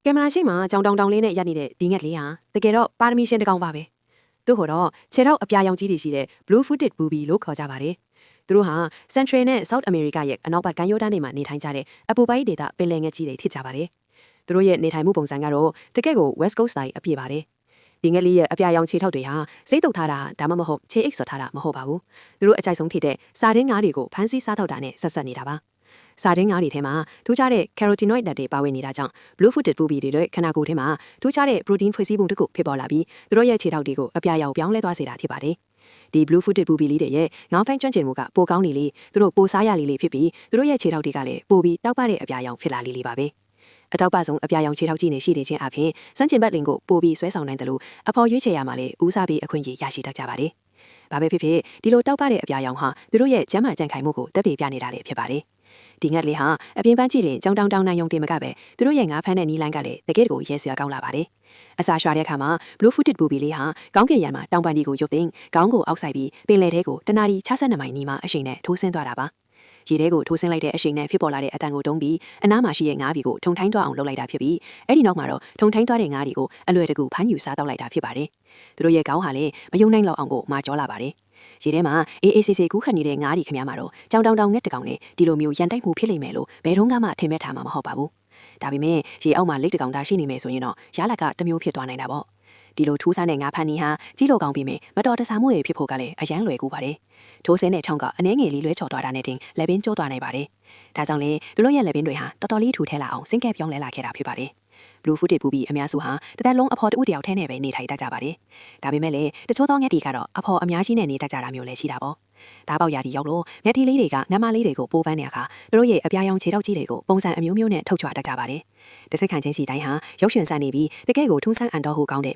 ကင်မရာရှိမှာကြောင်တောင်လေးနဲ့ရပ်နေတဲ့ဒီငှက်လေးဟာတကယ်တော့ပါရမီရှင်တစ်ကောင်ပါပဲသူ့ဟိုတော့ခြေထောက်အပြာရောင်ကြီးတွေရှိတဲ့ blue footed booby လို့ခေါ်ကြပါတယ်သူတို့ဟာ Central နဲ့ South America ရဲ့အနောက်ဘက်ကမ်းရိုးတန်းတွေမှာနေထိုင်ကြတဲ့အပူပိုင်းဒေသပင်လယ်ငှက်ကြီးတွေဖြစ်ကြပါတယ်သူတို့ရဲ့နေထိုင်မှုပုံစံကတော့တကယ့်ကို West Coast style အပြည့်ပါတယ်ဒီငှက်လေးရဲ့အပြာရောင်ခြေထောက်တွေဟာစိတ်တုပ်ထားတာဒါမှမဟုတ်ခြေအိတ်ဆော်ထားတာမဟုတ်ပါဘူးသူတို့အကြိုက်ဆုံးဖြစ်တဲ့စာရင်းငါးတွေကိုဖမ်းဆီးစားထုတ်တာနဲ့ဆက်ဆက်နေတာပါစာရင်းငါးတွေထဲမှာထူးခြားတဲ့ carotenoid ဓာတ်တွေပါဝင်နေတာကြောင့် blue footed booby တွေရဲ့ခန္ဓာကိုယ်ထဲမှာထူးခြားတဲ့ protein ဖွဲ့စည်းပုံတစ်ခုဖြစ်ပေါ်လာပြီးသူတို့ရဲ့ခြေထောက်တွေကိုအပြာရောင်ပြောင်းလဲသွားစေတာဖြစ်ပါတယ်ဒီ blue footed booby လေးတွေရဲ့ငေါင်းဖန်းကျွမ်းကျင်မှုကပိုကောင်းနေလေသူတို့ပိုစားရလေးဖြစ်ပြီးသူတို့ရဲ့ခြေထောက်တွေကလည်းပိုပြီးတောက်ပတဲ့အပြာရောင်ဖြစ်လာလေးပါပဲအတောက်ပဆုံးအပြာရောင်ခြေထောက်ကြီးနေရှိနေခြင်းအပြင်စမ်းချင်ဘက်လင်ကိုပိုပြီးဆွဲဆောင်နိုင်တယ်လို့အဖော်ရွေးချယ်ရမှာလေဦးစားပေးအခွင့်အရေးရရှိတတ်ကြပါတယ်ဘာပဲဖြစ်ဖြစ်ဒီလိုတောက်ပတဲ့အပြာရောင်ဟာသူတို့ရဲ့ကျန်းမာကြံ့ခိုင်မှုကိုတက်တည်ပြနေတာလေဖြစ်ပါတယ်ဒီငှက်လေးဟာအပြင်ပန်းကြည့်ရင်ကြောင်တောင်နိုင်ယုံတင်မကပဲသူတို့ရဲ့ငါးဖမ်းတဲ့နီးလိုင်းကလည်းတကယ်ကိုရဲစရာကောင်းလာပါတယ်အစာရွှာတဲ့အခါမှာ blue footed booby လေးဟာကောင်းကင်ရံမှာတောင်ပန်ဒီကိုရုပ်သိမ်းခေါင်းကိုအောက်ဆိုင်ပြီးပင်လယ်ထဲကိုတနာရီ62မိုင်နီးမှအရှိန်နဲ့ထိုးဆင်းသွားတာပါရေထဲကိုထိုးဆင်းလိုက်တဲ့အရှိန်နဲ့ဖြစ်ပေါ်လာတဲ့အတန်ကိုတုံးပြီးအနားမှာရှိတဲ့ငါးဘီကိုထုံထိုင်းသွားအောင်လုပ်လိုက်တာဖြစ်ပြီးအဲ့ဒီနောက်မှာတော့ထုံထိုင်းသွားတဲ့ငါးတွေကိုအလွယ်တကူဖမ်းယူစားတော့လိုက်တာဖြစ်ပါတယ်သူတို့ရဲ့ခေါင်းဟာလည်းမယုံနိုင်လောက်အောင်ကိုမာကြောလာပါတယ်ရေထဲမှာအေးအေးဆေးဆေးကူးခတ်နေတဲ့ငါးဒီခမများမှာတော့ကြောင်တောင်ငှက်တကောင်နဲ့ဒီလိုမျိုးရန်တိုက်မှုဖြစ်လိမ့်မယ်လို့ဘယ်တော့မှထင်မဲ့ထားမှာမဟုတ်ပါဘူးဒါပေမဲ့ရေအောက်မှာလိတ်တကောင်တာရှိနေမယ်ဆိုရင်တော့ရလကတမျိုးဖြစ်သွားနိုင်တာပေါ့ဒီလိုထူးဆန်းတဲ့ငါးဖမ်းနီးဟာကြီးလိုကောင်းပြီးမယ်မတော်တဆမှုတွေဖြစ်ဖို့ကလည်းအရန်လွယ်ကူပါတယ်ထိုးဆင်းတဲ့ချောင်းကအနှဲငယ်လေးလွဲချော်သွားတာနဲ့တင်လက်ပင်ကျိုးသွားနိုင်ပါတယ်ဒါကြောင့်လေသူတို့ရဲ့လက်ပင်တွေဟာတော်တော်လေးထူထဲလာအောင်စင်ကဲပြောင်းလဲလာခဲ့တာဖြစ်ပါတယ်blue footed booby အများစုဟာတသက်လုံးအဖော်တူတယောက်ထဲနဲ့ပဲနေထိုင်တတ်ကြပါတယ်ဒါပေမဲ့လည်းတချို့သောငှက်တီကတော့အဖော်အများကြီးနဲ့နေတတ်ကြတာမျိုးလည်းရှိတာပေါ့ဒါပေါက်ရာဒီရောက်လို့ငှက်တီလေးတွေကငမလေးတွေကိုပိုးပန်းတဲ့အခါသူတို့ရဲ့အပြာရောင်ခြေထောက်ကြီးတွေကိုပုံစံအမျိုးမျိုးနဲ့ထုတ်ချွာတတ်ကြပါတယ်တစ်စိတ်ခံချင်းစီတိုင်းဟာရုပ်ရှင်ဆန်နေပြီးတကယ့်ကိုထူးဆန်းအန်တော်ဟူကောင်းတဲ့